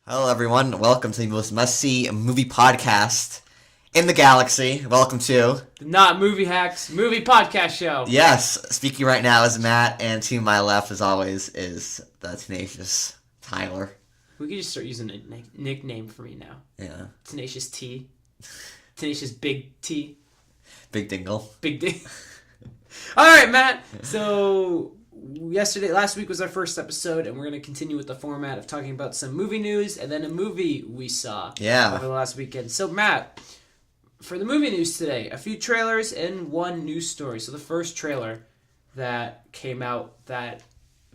Hello, everyone. Welcome to the most must-see movie podcast in the galaxy. Welcome to the NotMovieHacks Movie Podcast Show. Yes, speaking right now is Matt, and to my left, as always, is the tenacious Tyler. We could just start using a nickname for me now. Yeah. Tenacious T. Tenacious Big T. Big Dingle. Big Ding. All right, Matt. So last week was our first episode, and we're going to continue with the format of talking about some movie news and then a movie we saw over the last weekend. So, Matt, for the movie news today, a few trailers and one news story. So the first trailer that came out that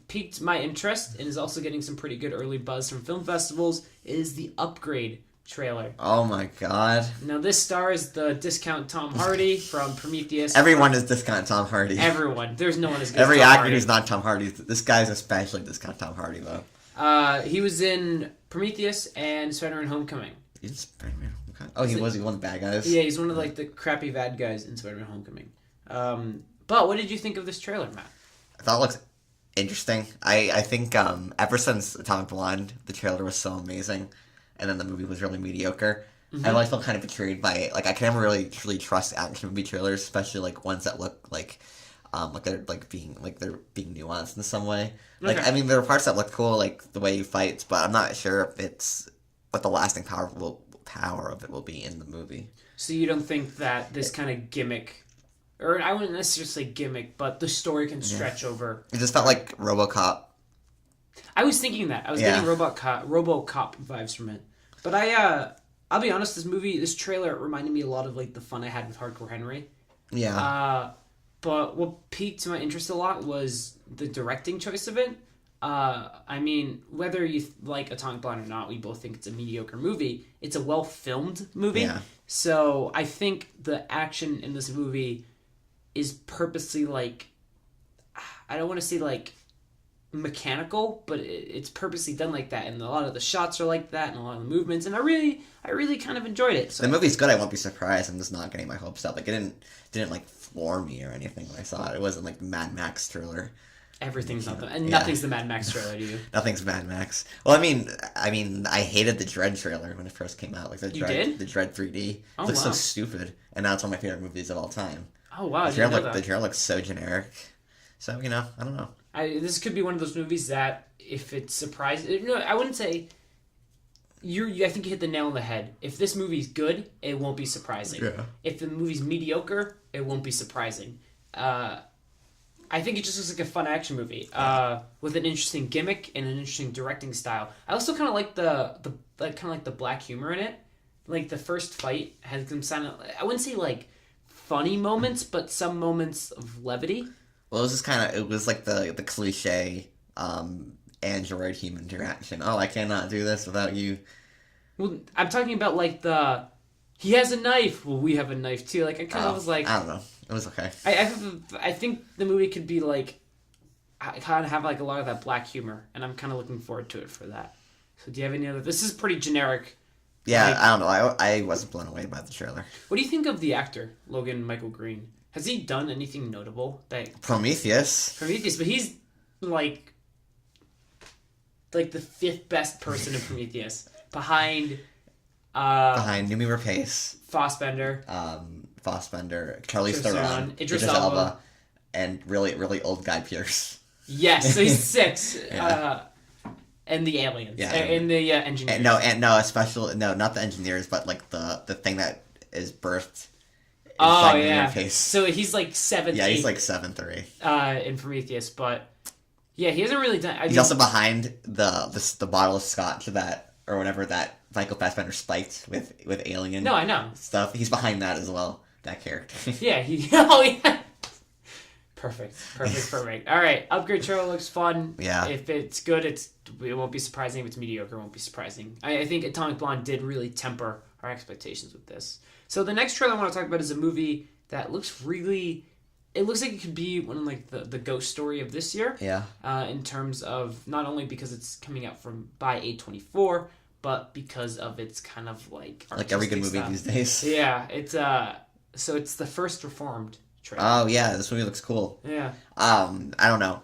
piqued my interest and is also getting some pretty good early buzz from film festivals is the Upgrade trailer. Oh my god. Now this stars the discount Tom Hardy from Prometheus. Everyone is discount Tom Hardy. Everyone. There's no one as good Every as Tom actor Hardy. who's not Tom Hardy. This guy's especially discount Tom Hardy, though. He was in Prometheus and Spider-Man Homecoming. He's Spider-Man. Okay. Oh, he was one of the bad guys? Yeah, he's one of the crappy bad guys in Spider-Man Homecoming. But what did you think of this trailer, Matt? I thought it looked interesting. I think ever since Atomic Blonde, the trailer was so amazing. And then the movie was really mediocre. Mm-hmm. I felt kind of betrayed by I can never really truly trust action movie trailers, especially ones that look like they're being nuanced in some way. Okay. I mean, there are parts that look cool, like the way he fights, but I'm not sure if it's what the lasting power of it will be in the movie. So you don't think that this kind of gimmick, or I wouldn't necessarily say gimmick, but the story can stretch over. It just felt like RoboCop. I was thinking that. I was getting RoboCop vibes from it. But I'll be honest, this trailer reminded me a lot of the fun I had with Hardcore Henry. Yeah. But what piqued my interest a lot was the directing choice of it. I mean, whether you like Atomic Blonde or not, we both think it's a mediocre movie. It's a well-filmed movie. Yeah. So I think the action in this movie is purposely I don't want to say mechanical, but it's purposely done like that, and a lot of the shots are like that, and a lot of the movements, and I really kind of enjoyed it. So the movie's good. I won't be surprised. I'm just not getting my hopes up. It didn't floor me or anything when I saw it. It wasn't like the Mad Max trailer. Everything's not nothing's the Mad Max trailer to you. Nothing's Mad Max. Well, I mean, I hated the Dread trailer when it first came out. The Dread 3D. It looks so stupid, and now it's one of my favorite movies of all time. Oh wow! The trailer looks so generic. So I don't know. This could be one of those movies that if it's surprising, no, I wouldn't say. I think you hit the nail on the head. If this movie's good, it won't be surprising. Yeah. If the movie's mediocre, it won't be surprising. I think it just looks like a fun action movie with an interesting gimmick and an interesting directing style. I also kind of like the black humor in it. Like the first fight has some I wouldn't say funny moments, but some moments of levity. Well, it was like the cliche android human interaction. Oh, I cannot do this without you. Well, I'm talking about he has a knife. Well, we have a knife too. I kind of was like, I don't know. It was okay. I think the movie could be I kind of have a lot of that black humor, and I'm kind of looking forward to it for that. So, do you have any other? This is pretty generic. Yeah, I don't know. I wasn't blown away by the trailer. What do you think of the actor Logan Michael Green? Has he done anything notable? Prometheus, but he's the fifth best person in Prometheus, behind Noomi Rapace, Fassbender, Charlize Theron, Idris Elba, and really old Guy Pearce. Yes, so he's six. Yeah. And the aliens, and the engineers. Not the engineers, but the thing that is birthed. Oh yeah. So he's 7th. Yeah, he's 7th or 8th. In Prometheus, but yeah, he hasn't really done. He's also behind the bottle of scotch or whatever that Michael Fassbender spiked with Alien. No, I know stuff. He's behind that as well. That character. Yeah. Oh yeah. Perfect. All right, Upgrade trailer looks fun. Yeah. If it's good, it won't be surprising. If it's mediocre, it won't be surprising. I think Atomic Blonde did really temper our expectations with this. So the next trailer I want to talk about is a movie that looks really... It looks like it could be one of the ghost story of this year. Yeah. In terms of not only because it's coming out by A24, but because of its kind of every good movie these days. Yeah. It's so it's the first Reformed trailer. Oh yeah, this movie looks cool. Yeah. I don't know.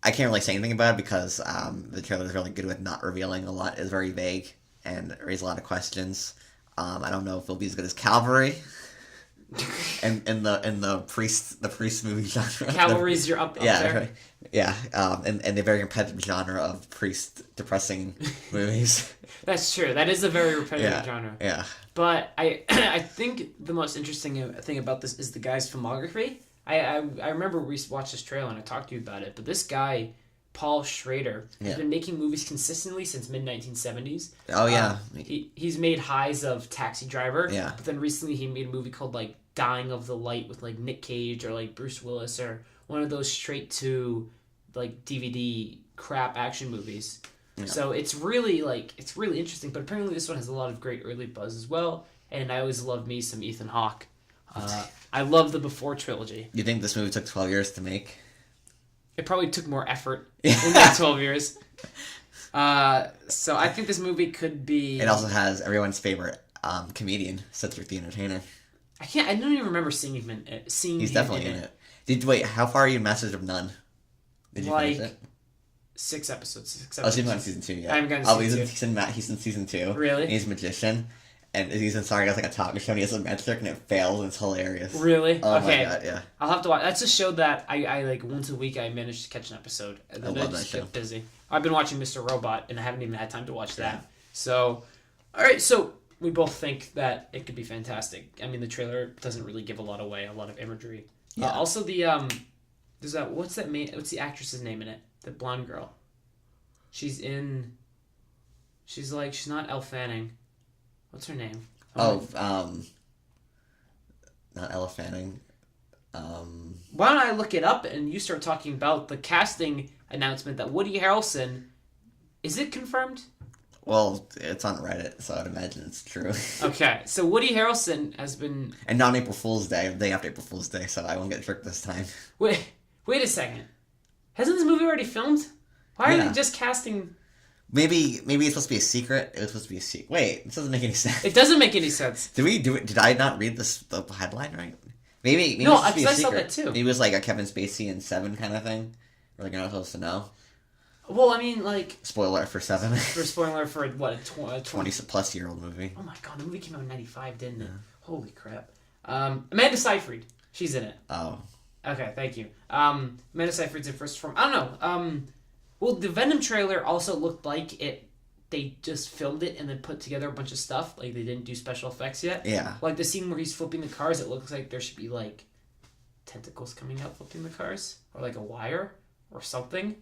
I can't really say anything about it because the trailer is really good with not revealing a lot. It's very vague and raises a lot of questions. I don't know if it'll be as good as Calvary. and the priest movie genre. Cavalry's you're up there. Yeah, and the very repetitive genre of priest depressing movies. That's true. That is a very repetitive genre. Yeah. But I think the most interesting thing about this is the guy's filmography. I remember we watched this trailer and I talked to you about it, but this guy, Paul Schrader, has been making movies consistently since mid-1970s. Oh, yeah. He's made highs of Taxi Driver. Yeah. But then recently he made a movie called, like, Dying of the Light with, like, Nick Cage or, like, Bruce Willis or one of those straight-to, like, DVD crap action movies. Yeah. So it's really interesting. But apparently this one has a lot of great early buzz as well. And I always love me some Ethan Hawke. I love the Before trilogy. You think this movie took 12 years to make? It probably took more effort in that 12 years. So I think this movie could be... It also has everyone's favorite comedian, Cedric the Entertainer. I don't even remember seeing him in it. He's definitely in it. Wait, how far are you in Masters of None? Did you finish it? 6 episodes. Oh, so you've gotten season 2 yet? I haven't gotten season 2. He's in season 2. Really? And he's a magician. And he's in Sorry Guys Like a Talk Show, and he has a magic, and it fails, and it's hilarious. Really? Oh okay. My God, yeah. I'll have to watch. That's a show that I like once a week I manage to catch an episode. And then I love that show. Get busy. I've been watching Mr. Robot, and I haven't even had time to watch that. So, all right, so we both think that it could be fantastic. I mean, the trailer doesn't really give a lot away, a lot of imagery. Yeah. Also, there's that. What's the actress's name in it? The blonde girl. She's not Elle Fanning. What's her name? Not Elle Fanning. Why don't I look it up and you start talking about the casting announcement that Woody Harrelson... Is it confirmed? Well, it's on Reddit, so I'd imagine it's true. Okay, so Woody Harrelson has been... And not April Fool's Day, the day after April Fool's Day, so I won't get tricked this time. Wait a second. Hasn't this movie already filmed? Why are they just casting... Maybe it's supposed to be a secret. It was supposed to be a secret. Wait, this doesn't make any sense. It doesn't make any sense. Did we do it? Did I not read the headline right? Maybe no, it's supposed to be a secret. I saw that too. Maybe it was like a Kevin Spacey in Seven kind of thing. Where you're not supposed to know. Well, I mean, like... Spoiler for Seven. Spoiler for, what, a 20-plus-year-old movie. Oh my God, the movie came out in 95, didn't it? Holy crap. Amanda Seyfried. She's in it. Oh. Okay, thank you. Amanda Seyfried's in first form. I don't know. Well, the Venom trailer also looked like they just filmed it and then put together a bunch of stuff. Like, they didn't do special effects yet. Yeah. Like, the scene where he's flipping the cars, it looks like there should be, like, tentacles coming out flipping the cars. Or, like, a wire or something.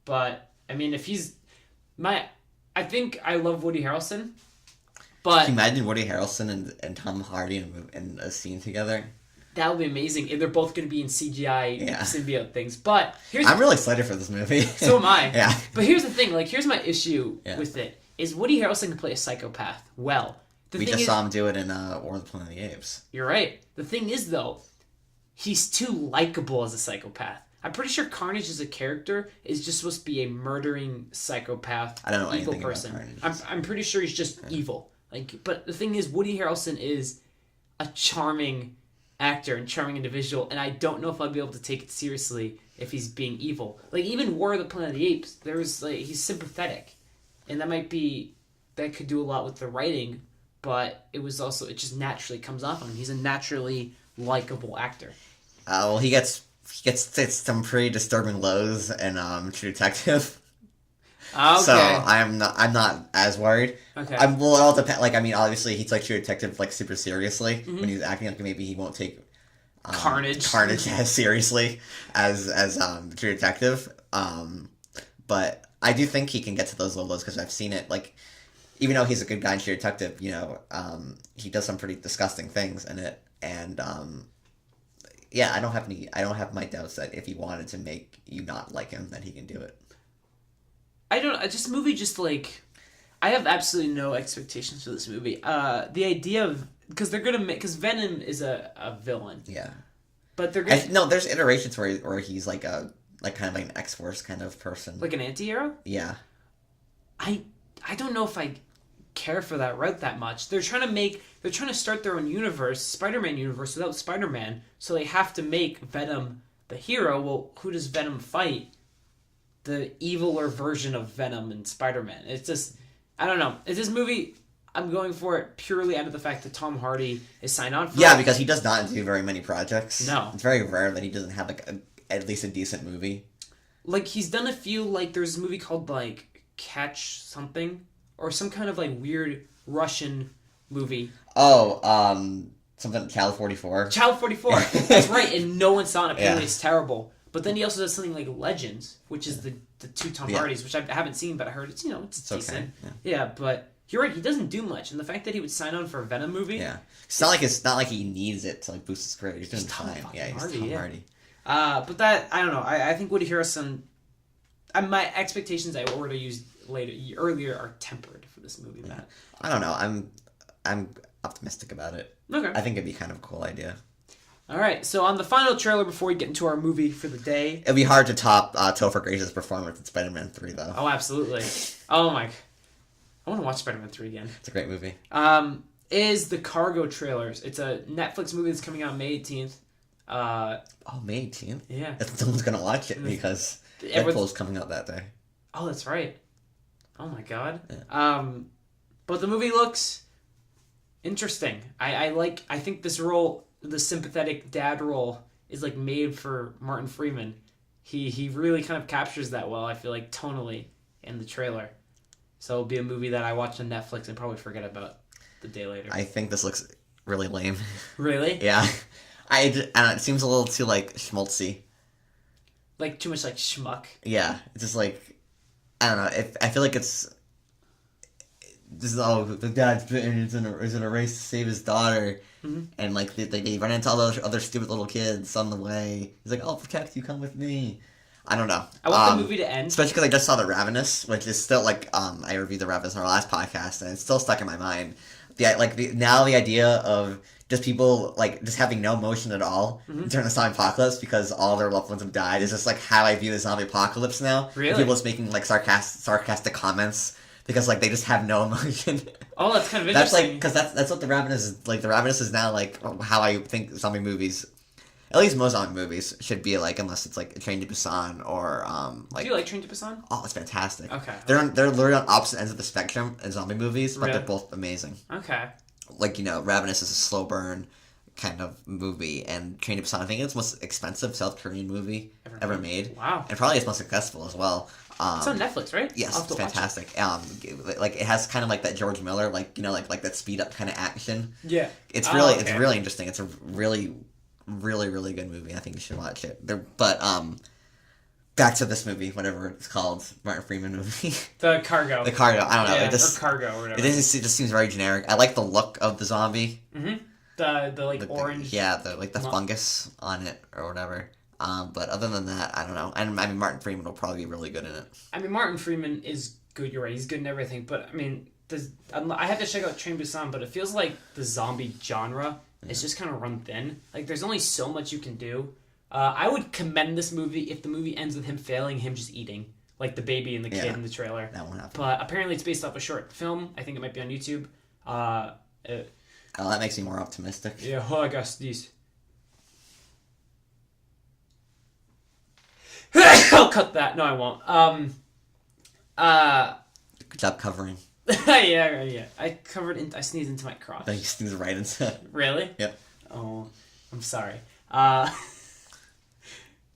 But, I mean, if he's... I think I love Woody Harrelson, but... Can you imagine Woody Harrelson and Tom Hardy in a scene together? That would be amazing. And they're both going to be in CGI symbiote things. But I'm really excited for this movie. So am I. Yeah. But here's the thing. Like, here's my issue with it. Is Woody Harrelson can play a psychopath well. We just saw him do it in War of the Planet of the Apes. You're right. The thing is, though, he's too likable as a psychopath. I'm pretty sure Carnage as a character is just supposed to be a murdering psychopath, I don't know evil anything person. About Carnage. I'm pretty sure he's just evil. Like, but the thing is, Woody Harrelson is a charming actor and charming individual, and I don't know if I'd be able to take it seriously if he's being evil. Like, even War of the Planet of the Apes, he's sympathetic, and that could do a lot with the writing, but it just naturally comes off on him. He's a naturally likable actor. Well, he gets some pretty disturbing lows in True Detective. Okay. So I'm not as worried. Okay. It all depends. Like, I mean, obviously he's like True Detective like super seriously when he's acting. Like, maybe he won't take Carnage as seriously as True Detective. But I do think he can get to those lows because I've seen it. Like, even though he's a good guy in True Detective, he does some pretty disgusting things in it, and yeah, I don't have my doubts that if he wanted to make you not like him, that he can do it. I have absolutely no expectations for this movie. The idea of, because Venom is a villain. Yeah. But they're gonna... there's iterations where he's like kind of like an X-Force kind of person. Like an anti-hero? Yeah. I don't know if I care for that route that much. They're trying to start their own universe, Spider-Man universe, without Spider-Man, so they have to make Venom the hero. Well, who does Venom fight? the eviler version of Venom and Spider-Man. It's just, I don't know. It's this movie, I'm going for it purely out of the fact that Tom Hardy is signed on for it. Yeah, because he does not do very many projects. No. It's very rare that he doesn't have, like, at least a decent movie. Like, he's done a few, like, there's a movie called, like, Catch Something, or some kind of, like, weird Russian movie. Oh, something, Child 44. Child 44. That's right, and no one saw it. Apparently it's terrible. But then he also does something like Legends, which is the two Tom Hardys, which I haven't seen, but I heard it's, it's decent. Okay. Yeah, but you're right, he doesn't do much. And the fact that he would sign on for a Venom movie... Yeah. It's not like he needs it to, like, boost his career. He's doing fine. Yeah, he's Tom Hardy. But that, I don't know. I think Woody Harrelson... my expectations I already used earlier are tempered for this movie, Matt. I don't know. I'm optimistic about it. Okay. I think it'd be kind of a cool idea. All right. So on the final trailer before we get into our movie for the day, it'd be hard to top Topher Grace's performance in Spider-Man 3, though. Oh, absolutely. Oh my! I want to watch Spider-Man 3 again. It's a great movie. Is the Cargo trailers? It's a Netflix movie that's coming out May 18th. May 18th? Yeah. No one's gonna watch it because Deadpool's coming out that day. Oh, that's right. Oh my god. Yeah. But the movie looks interesting. I think this role, the sympathetic dad role, is like made for Martin Freeman. He really kind of captures that well, I feel like, tonally in the trailer. So it'll be a movie that I watch on Netflix and probably forget about the day later. I think this looks really lame. Really? Yeah. I don't know, it seems a little too, like, schmaltzy. Like, too much, like, schmuck? Yeah. It's just, like, I don't know. I feel like it's... Just, the dad's bitten, is in a race to save his daughter. Mm-hmm. And, like, they run into all those other stupid little kids on the way. He's like, I'll protect you, come with me. I don't know. I want the movie to end. Especially because I just saw The Ravenous, which is still, like, I reviewed The Ravenous in our last podcast, and it's still stuck in my mind. The idea of just people, like, just having no emotion at all during the zombie apocalypse because all their loved ones have died is just, like, how I view the zombie apocalypse now. Really? People just making, like, sarcastic comments because, like, they just have no emotion. Oh, that's kind of interesting. That's, like, because that's what The Ravenous is, like, The Ravenous is now, like, how I think zombie movies, at least most zombie movies, should be, like, unless it's, like, Train to Busan or, like... Do you like Train to Busan? Oh, it's fantastic. Okay. They're literally on opposite ends of the spectrum in zombie movies, but they're both amazing. Okay. Like, Ravenous is a slow burn kind of movie, and Train to Busan, I think it's the most expensive South Korean movie ever made. Wow. And probably its most successful as well. It's on Netflix, right? Yes, it's fantastic. Like, it has kind of like that George Miller, like, like that speed up kind of action. Yeah. It's really interesting. It's a really, really, really good movie. I think you should watch it. But back to this movie, whatever it's called, Martin Freeman movie. The Cargo. The Cargo. I don't know. Yeah, or Cargo or whatever. It just seems very generic. I like the look of the zombie. Mm-hmm. The orange. The fungus on it or whatever. But other than that, I don't know. And I mean, Martin Freeman will probably be really good in it. I mean, Martin Freeman is good. You're right. He's good in everything. But I mean, I have to check out Train to Busan. But it feels like the zombie genre is just kind of run thin. Like, there's only so much you can do. I would commend this movie if the movie ends with him failing, him just eating, like the baby and the kid in the trailer. That won't happen. But apparently, it's based off a short film. I think it might be on YouTube. That makes me more optimistic. Yeah, I guess these. I'll cut that. No, I won't. Good job covering. yeah. I sneezed into my crotch. You sneezed right into. Really? Yep. Oh, I'm sorry.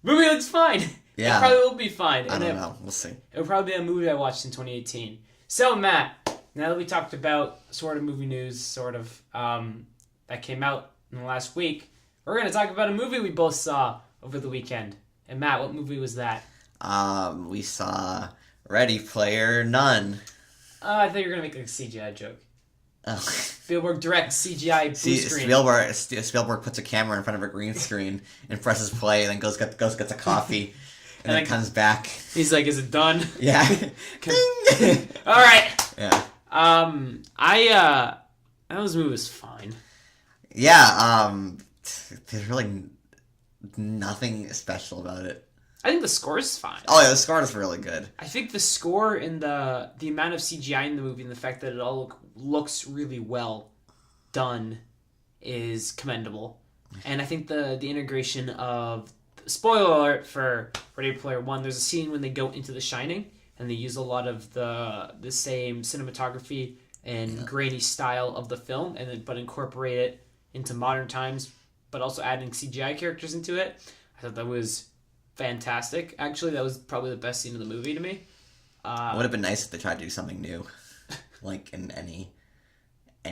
Movie looks fine. Yeah. It probably will be fine. I don't know. We'll see. It'll probably be a movie I watched in 2018. So, Matt, now that we talked about sort of movie news, that came out in the last week, we're going to talk about a movie we both saw over the weekend. And Matt, what movie was that? We saw Ready Player None. I thought you were going to make a CGI joke. Oh. Spielberg directs CGI blue screen. Spielberg puts a camera in front of a green screen and presses play, and then goes gets a coffee, and then comes back. He's like, "Is it done?" Yeah. All right. Yeah. That movie was fine. Yeah. There's really nothing special about it. I think the score is fine. Oh yeah, the score is really good. I think the score and the amount of CGI in the movie and the fact that it all looks really well done is commendable. And I think the integration of spoiler alert for Ready Player One. There's a scene when they go into The Shining, and they use a lot of the same cinematography and grainy style of the film, but incorporate it into modern times, but also adding CGI characters into it. I thought that was fantastic. Actually, that was probably the best scene of the movie to me. It would have been nice if they tried to do something new, like in any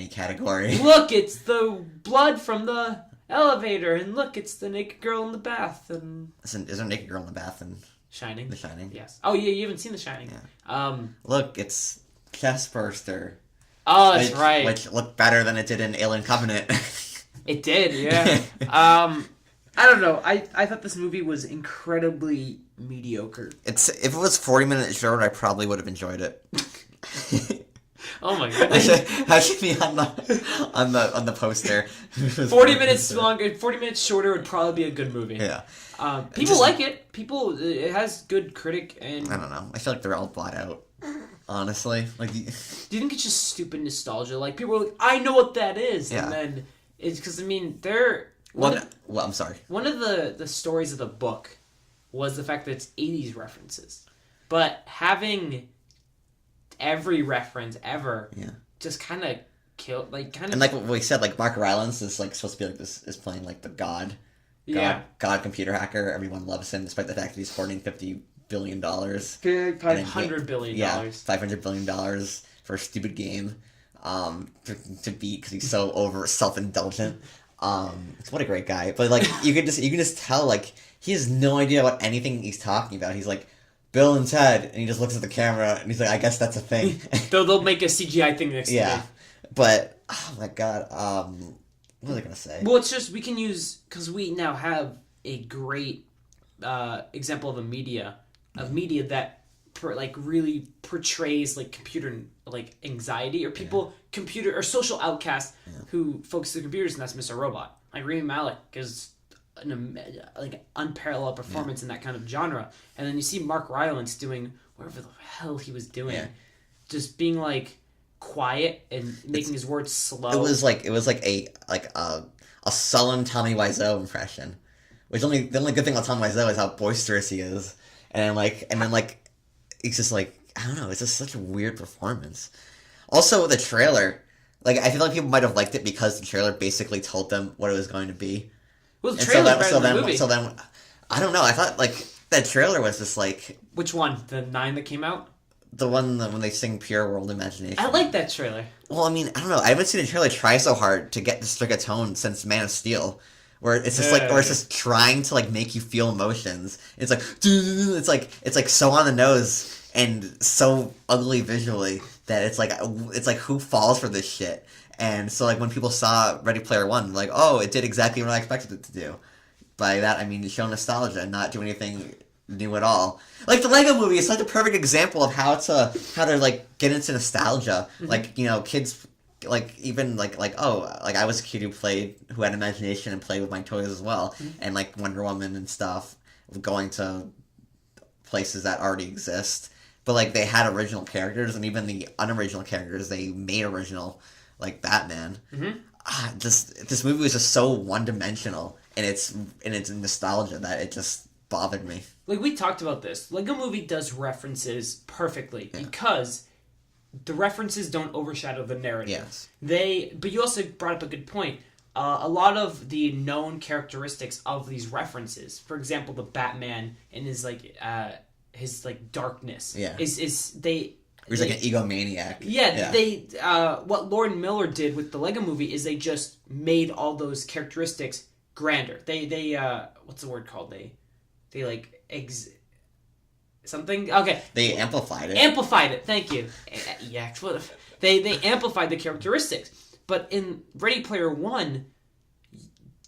category. Look, it's the blood from the elevator, and look, it's the naked girl in the bath. And is there a naked girl in the bath in Shining? The Shining? Yes. Oh, yeah, you haven't seen The Shining. Yeah. Look, it's Chestburster. Oh, that's right. Which looked better than it did in Alien Covenant. It did, yeah. I don't know. I thought this movie was incredibly mediocre. If it was 40 minutes short, I probably would have enjoyed it. Oh my goodness! That should be on the poster. 40 minutes longer, 40 minutes shorter would probably be a good movie. Yeah. People like it. It has good critic and. I don't know. I feel like they're all bought out. Honestly, like. Do you think it's just stupid nostalgia? Like people are like, I know what that is, and then it's because they're. I'm sorry. One of the stories of the book was the fact that it's 80s references, but having every reference ever just kind of killed and like what we said, like Mark Rylance is like supposed to be like this, is playing like the god computer hacker. Everyone loves him despite the fact that he's hoarding $50 billion. $500 billion. Yeah, $500 billion for a stupid game to beat because he's so self-indulgent. What a great guy. But like you can just tell like he has no idea what anything he's talking about. He's like Bill and Ted, and he just looks at the camera and he's like, I guess that's a thing. They'll make a CGI thing next to me. But oh my god, what was I gonna say? Well, it's just we can use because we now have a great example of media that really portrays like computer like anxiety or people computer or social outcasts who focus on computers, and that's Mr. Robot. Like Rami Malek is an unparalleled performance in that kind of genre, and then you see Mark Rylance doing whatever the hell he was doing, just being like quiet and making his words slow. It was like a sullen Tommy Wiseau impression, which the only good thing about Tommy Wiseau is how boisterous he is, and then it's just like I don't know, it's just such a weird performance. Also, the trailer, like I feel like people might have liked it because the trailer basically told them what it was going to be. Well, the trailer better than the movie. So then, I don't know. I thought like that trailer was just like which one? The 9 that came out? The one when they sing "Pure World Imagination." I like that trailer. Well, I mean, I don't know. I haven't seen a trailer try so hard to get to strike a tone since Man of Steel, where it's just it's just trying to like make you feel emotions. It's like it's like so on the nose and so ugly visually that it's like who falls for this shit? And so like when people saw Ready Player One, like, oh, it did exactly what I expected it to do. By that I mean show nostalgia and not do anything new at all. Like the Lego Movie is such a perfect example of how to like get into nostalgia. Mm-hmm. Like, you know, kids like even like I was a kid who had imagination and played with my toys as well. Mm-hmm. And like Wonder Woman and stuff, going to places that already exist. But like they had original characters, and even the unoriginal characters they made original, like Batman. Mm-hmm. This movie was just so one-dimensional in its nostalgia that it just bothered me. Like we talked about this, Lego Movie does references perfectly because the references don't overshadow the narrative. Yes. But you also brought up a good point. A lot of the known characteristics of these references, for example, the Batman and his darkness. Yeah. He's like an egomaniac. Yeah. They what Lord and Miller did with the Lego Movie is they just made all those characteristics grander. They what's the word called? They like something. Okay. They amplified it. Amplified it. Thank you. Yeah. They amplified the characteristics, but in Ready Player One,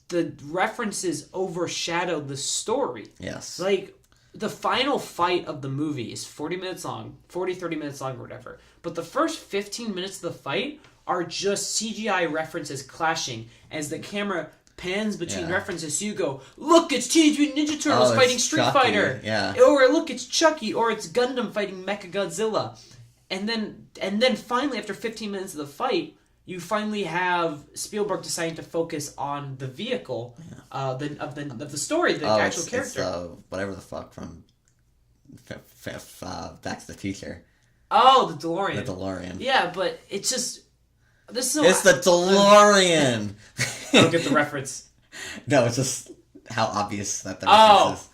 the references overshadowed the story. Yes. Like the final fight of the movie is 30 minutes long, or whatever. But the first 15 minutes of the fight are just CGI references clashing as the camera pans between references. So you go, look, it's Teenage Mutant Ninja Turtles fighting Street Fighter. Yeah. Or look, it's Chucky. Or it's Gundam fighting Mechagodzilla. And then finally, after 15 minutes of the fight, you finally have Spielberg deciding to focus on the vehicle of the story, the actual character. It's whatever the fuck from Back to the Future. Oh, the DeLorean. The DeLorean. Yeah, but it's just... It's the DeLorean! I don't get the reference. No, it's just how obvious that the reference is.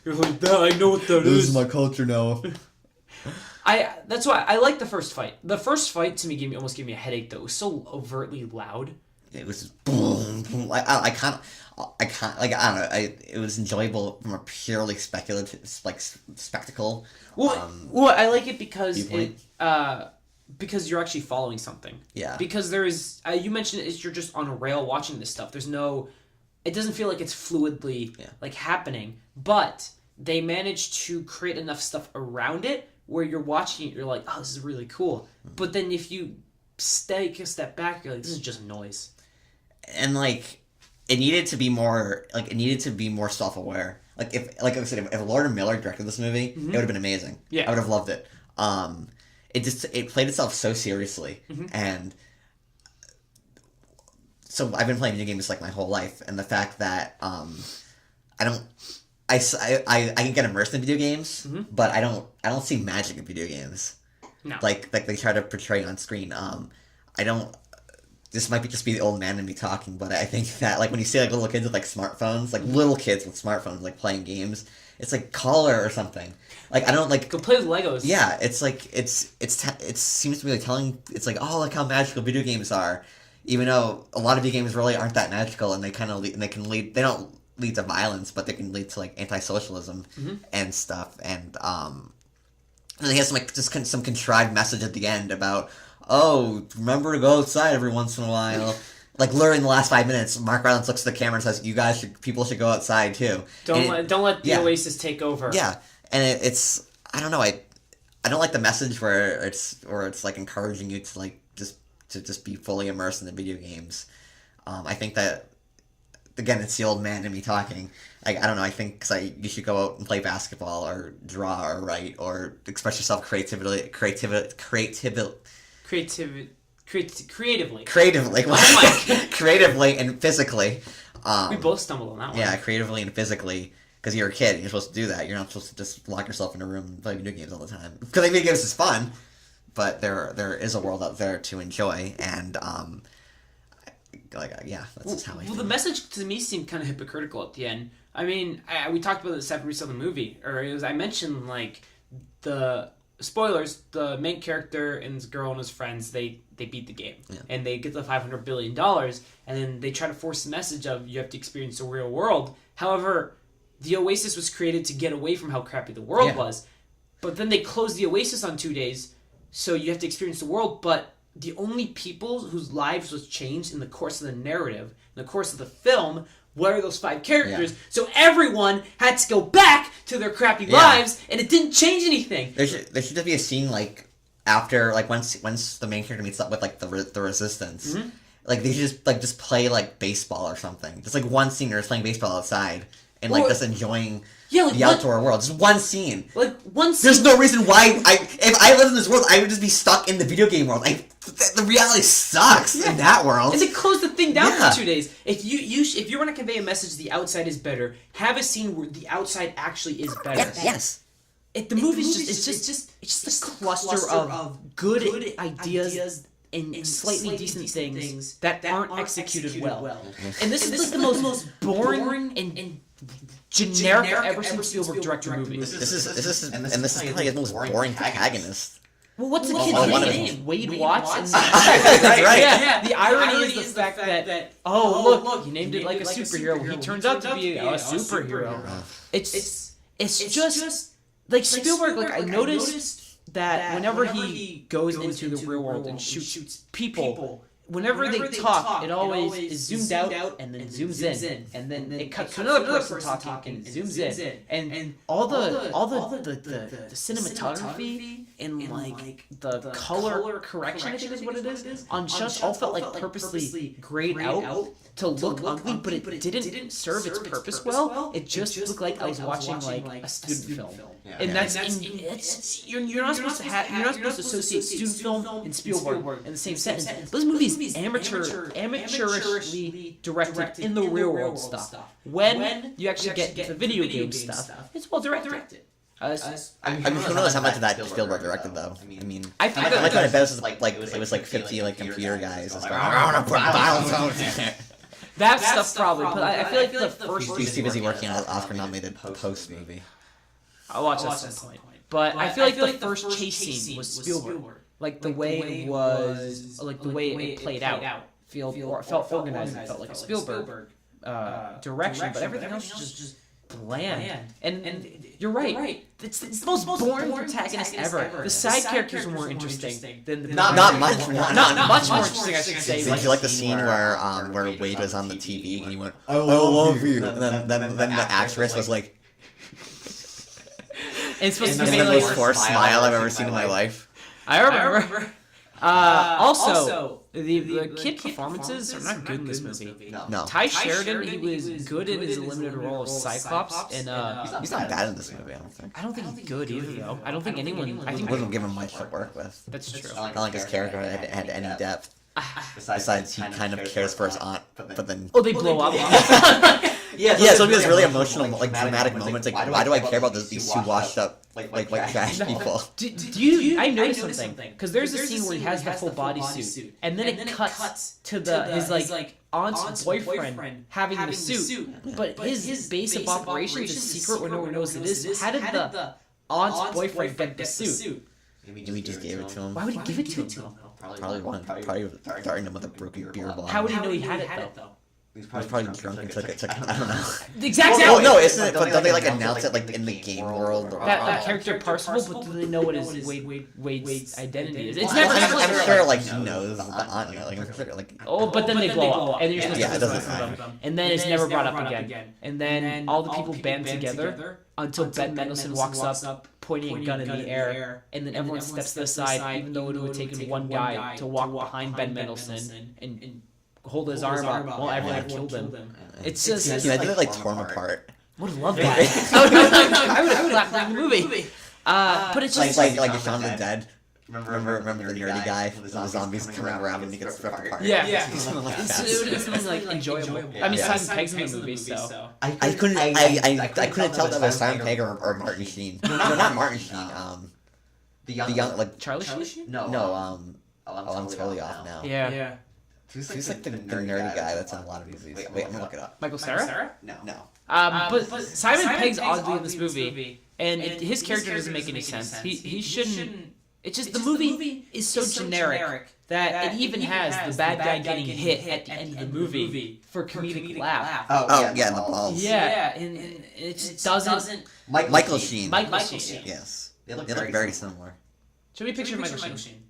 You're like, I know what that is. This is my culture now. That's why I like the first fight. The first fight to me almost gave me a headache though. It was so overtly loud. It was just boom, boom. I can't like I don't know. It was enjoyable from a purely speculative spectacle. Well, I like it because because you're actually following something. Yeah. Because there is you mentioned you're just on a rail watching this stuff. There's no. It doesn't feel like it's fluidly happening, but they managed to create enough stuff around it where you're watching it, you're like, oh, this is really cool. But then if you take a step back, you're like, this is just noise. And it needed to be more self-aware. If I said, if Lord and Miller directed this movie, it would have been amazing. Yeah, I would have loved it. It played itself so seriously, and so I've been playing video games my whole life, and the fact that I can get immersed in video games, but I don't see magic in video games. No. Like they try to portray on screen. I don't. This might just be the old man in me talking, but I think that when you see little kids with smartphones, little kids with smartphones playing games, it's Color or something. I don't go play with Legos. Yeah, it seems to be telling oh, look how magical video games are. Even though a lot of video games really aren't that magical, and they don't lead to violence, but they can lead to anti-socialism and stuff. And they have some contrived message at the end about, oh, remember to go outside every once in a while. Literally in the last 5 minutes, Mark Rylance looks at the camera and says, people should go outside too. Don't let the Oasis take over. Yeah, and it's I don't know, I don't like the message where it's encouraging you to to just be fully immersed in the video games. I think that, again, it's the old man in me talking. I don't know, I think you should go out and play basketball or draw or write or express yourself creatively. Creatively and physically. We both stumbled on that one. Yeah, creatively and physically. Because you're a kid and you're supposed to do that. You're not supposed to just lock yourself in a room and play video games all the time. Because video games is fun. But there is a world out there to enjoy, and that's just how I feel. The message to me seemed kind of hypocritical at the end. I mean, we talked about this after we saw the movie, I mentioned the spoilers. The main character and his girl and his friends they beat the game, and they get the $500 billion, and then they try to force the message of you have to experience the real world. However, the Oasis was created to get away from how crappy the world was, but then they closed the Oasis on 2 days. So you have to experience the world, but the only people whose lives was changed in the course of the narrative, in the course of the film, were those 5 characters. Yeah. So everyone had to go back to their crappy lives, and it didn't change anything. There should just be a scene after once the main character meets up with the resistance. They should just play baseball or something. Just one scene where it's playing baseball outside and just enjoying. Yeah, the outdoor world. Just one scene. One scene. There's no reason why if I lived in this world, I would just be stuck in the video game world. The reality sucks in that world. And they closed the thing down for 2 days. If you want to convey a message, the outside is better. Have a scene where the outside actually is better. Yes. The movie's just a cluster of good ideas and slightly decent things that aren't executed well. And this is the most boring and generic ever since Spielberg directed movies. This is probably the most boring protagonist. Well, what's the kid's name? Wade Watts? That's right. Yeah. The irony is the fact that look, he named it like a superhero. He turns out to be a superhero. It's just Spielberg. I noticed that whenever he goes into the real world and shoots people, whenever they talk, it always is zoomed out and then zooms in, and then it cuts to another person talking and zooms in, and all the cinematography and like the color correction, I think is what it is, on shots all felt like purposely grayed out to look ugly, but it didn't serve its purpose well. It just looked like I was watching like a student film. Yeah. And that's you're not supposed to associate student film and Spielberg in the same sentence. Those movies amateurishly directed in the real world stuff. When you actually get the video game stuff, it's well directed. I mean, who knows how much of that Spielberg directed, though? I mean, I think I bet it was like 50 like computer guys just going, I want to put violence in there. That stuff probably, but I feel like the first. He's too busy working on an Oscar-nominated Post movie. I'll watch that at some point. But I feel like the first chase scene was Spielberg. Like the way it was, like the way it played out. Felt organized. It felt like a Spielberg direction, but everything else was just bland. And you're right. It's the most boring protagonist ever. The side characters were more interesting than the not much more interesting, I should say. Did you like the scene where Wade was on the TV and he went, "I love you," and then the actress was like, "It's supposed to be the most forced smile I've ever seen in my life." I remember. Also, the kid performances are not good in this movie. No. Ty Sheridan, he was good in his limited role of Cyclops, and he's not bad in this movie. I don't think he's good either, though. I don't think anyone. I think wasn't given much to work with. That's true. Not like his character had any depth. Besides, he kind of cares for his aunt, but then they blow up. Yeah, so there's really emotional, like dramatic moments. Like, why do I care about these two washed up, like trash people? I noticed something because there's a scene where he has the full bodysuit, and then it cuts to his like aunt's boyfriend having the suit, but his base of operations is secret where no one knows it is. How did the aunt's boyfriend get the suit? Maybe he just gave it to him. Why would he give it to him? Probably starting him with a broken beer bottle. How would he know he had it though? He was probably drunk and took it. I don't know. Exactly. Well, no, isn't it? But don't they like announce it like in the game world? That character Parsifal, but do they know what his Wade's identity is? It's never. I'm sure like he knows the aunt. Like I'm sure like. Oh, but then they blow up, and you're supposed to listen to them, and then it's never brought up again. And then all the people band together until Ben Mendelsohn walks up, pointing a gun in the air, and then everyone steps to the side, even though it would have taken one guy to walk behind Ben Mendelsohn and hold his arm up while everyone killed him. It's just... I think they like tore him apart. I would have loved that. I would have clapped during the movie. But it's just... Like Shaun of the Dead. Remember the nerdy guy? The zombies come around and he gets ripped apart. Yeah. It would have been something like enjoyable. I mean, Simon Pegg's in the movie, so... I couldn't tell that was Simon Pegg or Martin Sheen. No, not Martin Sheen. The young, like... Charlie Sheen? No, I'm totally off now. Yeah. Who's like the nerdy guy that's in a lot of movies? Wait, I'm gonna look it up. Michael Cera? No. But Simon Pegg's oddly in this movie, and his character doesn't make any sense. He shouldn't... It's just the movie is so generic that it even has the bad guy getting hit at the end of the movie for comedic laugh. Oh, yeah, the balls. Yeah, and it just doesn't... Michael Sheen. Michael Sheen. Yes. They look very similar. Show me a picture of Michael Sheen.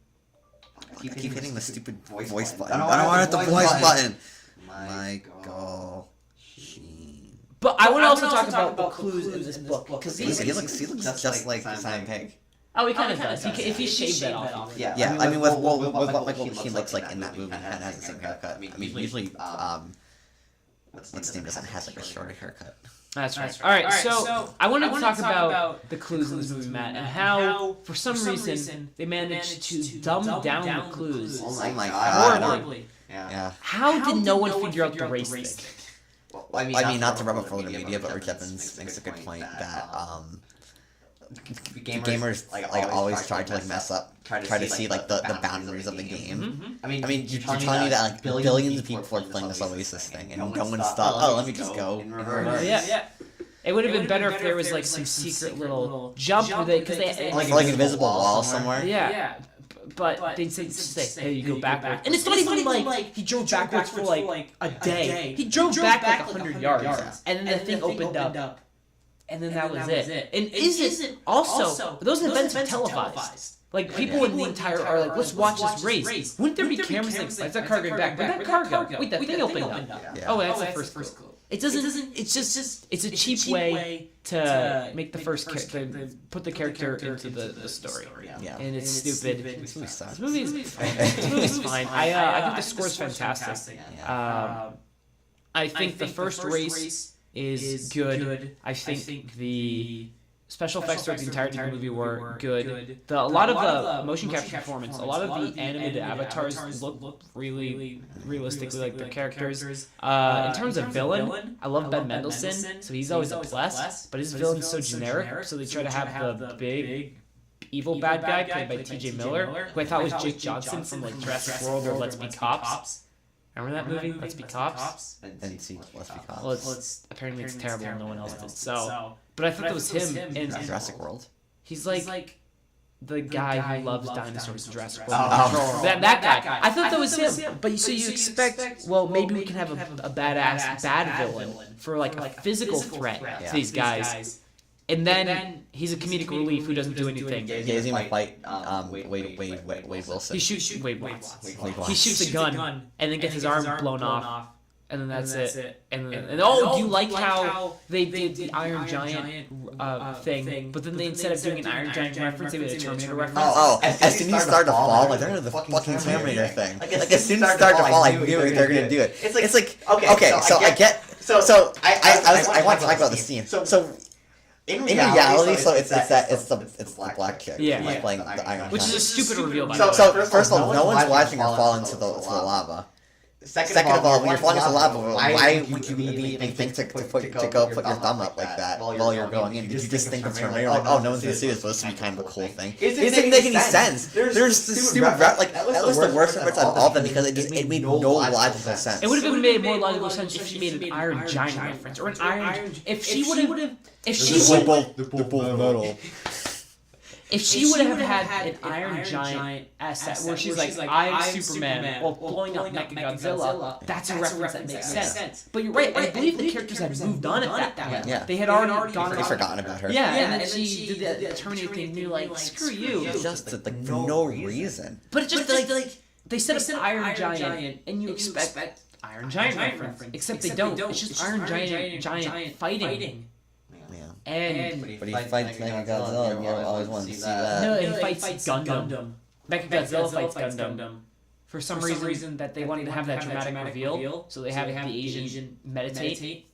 I keep hitting the stupid voice button. I don't want it the voice button. Michael Sheen. But I want to also talk about the clues in this book because he looks just like Simon Pegg. Oh, he kind of does. If he shaved that off. Yeah. I mean, with what Michael Sheen looks like in that movie, he kind of has the same haircut. I mean, usually, what's his name doesn't have like a shorter haircut. That's right. All right, so I wanted to talk about the clues in this movie, Matt, and how, for some reason, they managed to dumb down the clues. Oh my god. Horribly. Yeah. How did no one figure out the race thing? Well, I mean, not to rub it for the media, but Rich Evans makes a good point that gamers like always try to like mess up, try to see like the boundaries of the game. I mean, you're telling me that like billions of people are playing this Oasis thing, and no one's thought, oh, let me just go. Yeah. It would have been better if there was like some secret little jump because they like invisible wall somewhere. Yeah. But they'd say, hey, you go backwards. And it's not even like he drove backwards for like a day. He drove back like 100 yards. And then the thing opened up. And then that was it. And is it also those events are televised? Like, people in the entire are like, let's watch this race. Wouldn't there be cameras like, why's that car going back? Where'd that car go? Wait, that thing opened up. Oh, that's the first clue. It doesn't. It's just. It's a cheap way to make the first put the character into the story. Yeah. And it's stupid. This movie sucks. This movie's fine. I think the score's fantastic. I think the first race is good. I think the special effects throughout the entirety of the movie were good. A lot of the motion capture performance, a lot of the animated avatars look really realistically like their characters. In terms of villain, I love Ben Mendelsohn, so he's always a plus, but his villain's so generic, so they try to have the big evil bad guy played by T.J. Miller, who I thought was Jake Johnson from like Jurassic World or Let's Be Cops. Remember that movie, Let's Be Cops? And see Let's Be Cops. Well, apparently it's terrible and no one else did. So, but I thought that was him in Jurassic World. He's like the guy who loves dinosaurs in Jurassic World. That guy. I thought that was him. But so you expect, well, maybe we can have a badass bad villain for like a physical threat to these guys. And then he's a comedic relief who doesn't do anything. Yeah, he's gonna fight Wade Wilson. He shoots Wade Watts. He shoots a gun and then gets his arm blown off. And then that's it. And do you like how they did the Iron Giant thing, but then they instead of doing an Iron Giant reference, they did a Terminator reference? As soon as you start to fall, like they're gonna do the fucking Terminator thing. Like as soon as you start to fall, I knew they're gonna do it. It's like okay, so I get. So I want to talk about the scene. So. In reality, so it's the black chick playing the Iron Giant. Which is a stupid reveal, by the way. So first of all, no one's watching her fall into the lava. Second of all, when you're falling into lava, why would you even think to go put your thumb up like that while you're going in? Did you just think of Terminator like, oh, no one's gonna see this, supposed to be kind of a cool thing? It didn't make any sense. There's this stupid like that was the worst reference out of all of them because it made no logical sense. It would have made more logical sense if she made an Iron Giant reference or an Iron. If she would have. If she would have had an Iron Giant asset where she's like, I'm Superman, while blowing up Mechagodzilla, that's a reference that makes sense. But you're right, I believe the characters had moved on at that point. Yeah. They had already gone. They'd forgotten about her. Yeah, and then she did the Terminator thing, and you're like, screw you. Just for no reason. But it's just like, they set up Iron Giant, and you expect Iron Giant reference, except they don't. It's just Iron Giant fighting. But he fights Mechagodzilla, and you always wanted to see that. No, he fights Gundam. Mechagodzilla fights Gundam. For some reason that they wanted to have that dramatic reveal, so they have the Asian meditate.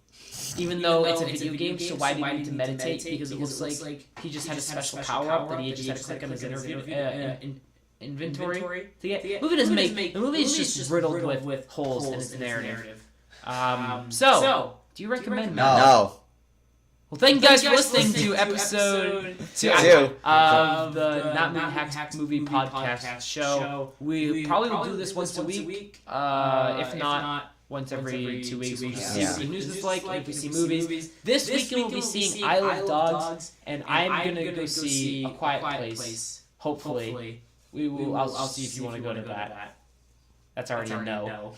Even though it's a video game, so why do you need to meditate? Because it looks like he just had a special power-up that he just had to click on his inventory to get. The movie doesn't make... The movie is just riddled with holes in its narrative. So, do you recommend it? No. Well, thank you guys for listening to episode 2 of the NotMovieHacks Movie Podcast show. We probably will do this once a week, if not once every 2 weeks. We'll just see what the news is like, if we see movies. This weekend we'll be seeing Isle of Dogs, and I'm going to go see A Quiet Place, hopefully. I'll see if you want to go to that. That's already a no.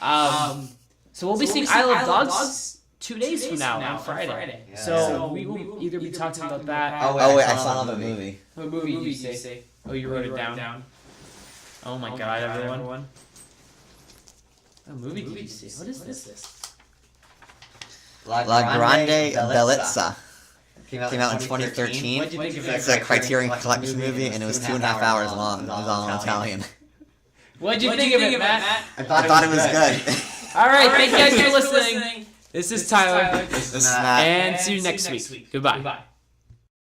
So we'll be seeing Isle of Dogs 2 days from now on Friday. Yeah. So we will either be talking about that. Oh wait, I saw another movie. What movie did you say? Oh, you wrote it down. Oh my god, everyone. What movie did you see? What is this? La Grande Bellezza. Came out in 2013. It's a Criterion Collection movie, and it was 2.5 hours long. It was all in Italian. What'd you think of it, Matt? I thought it was good. All right, thank you guys for listening. This is Tyler. This is Matt. And see you next week. Goodbye.